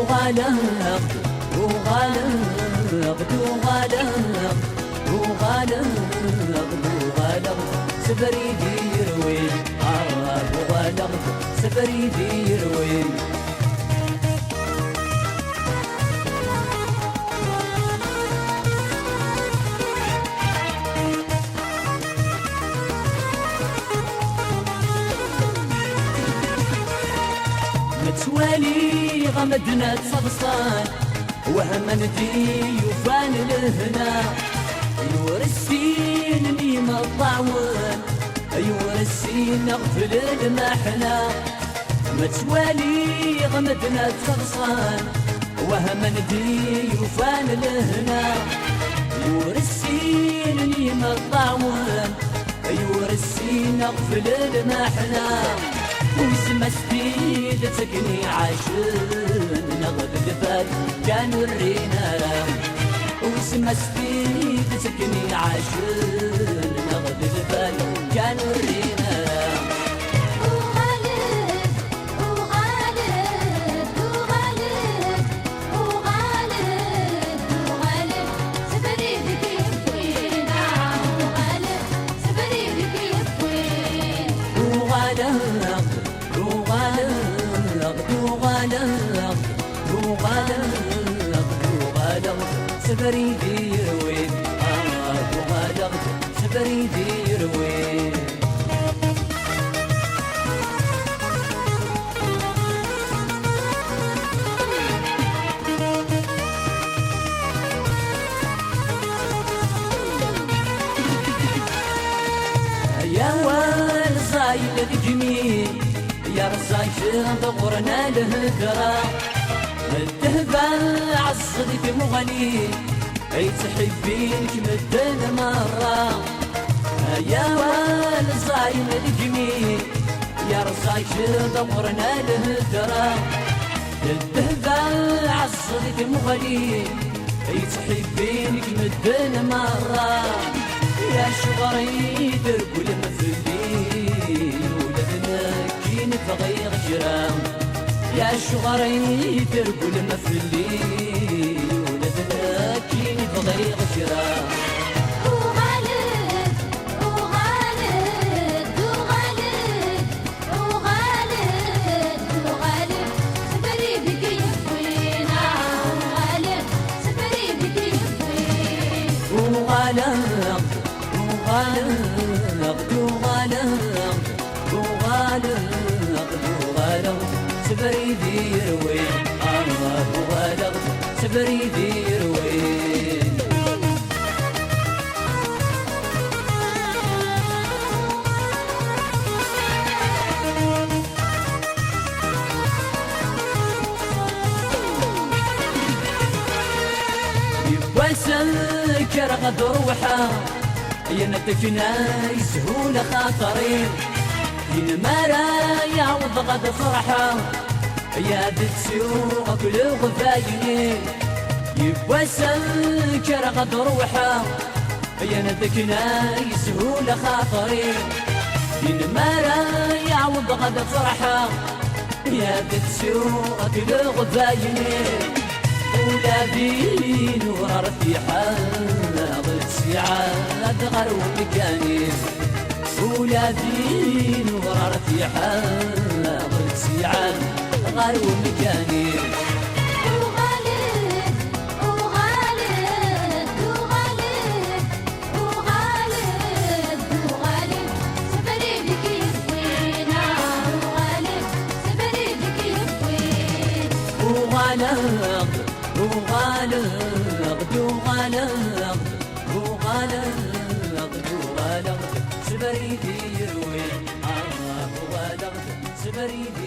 وغالق وغالق وغالق وغالق وغالق سفري دير وين وغالق سفري دير وين متوالي غمدنا تصبصان وهم ندي وفان لهنا يورسين نيم الطاول يورسين نغفل المحنا متوالي غمدنا تصبصان وهم ندي وفان لهنا يورسين نيم الطاول يورسين نغفل المحنا ويسمى سديد تكني عاشن نغد الفات كان ورينا رام ويسمى سديد تكني عاشن نغد الفات كان ورينا رام سفري دير وين وغالق سفري دير وين يا والزايل الجميل يا رزاي شغورنا الهدرة الذهبة عالصدق مغني اي تحبينك مدن مرة يا والزايم الجميل يا رزاي شغورنا الهدرة الذهبة عالصدق مغني اي تحبينك مدن مرة يا شغري درب المثلين ولدنا كي نبغي غجرام يا شغري درب المثلين ولدنا كي نبغي غجرام وغالق وغالق وغالق وغالق سفري دير وين وغالق سفري دير وين وسكر غد روحه ينتكنا يسهول خاطري ينمارا يعوض غد فرحه يا دتسوق كل غفايني يبوى سكر غد روحه ينتكنا يسهول خاطري ينمارا يعوض غد فرحه يا دتسوق كل غفايني ولا بين ورا رفيحة غلت سعاد غرو مكاني ولا بين ورا رفيحة غلت سعاد غرو مكاني وغالق وغالق وغالق وغالق وغالق سفري دير وين وغالق سفري دير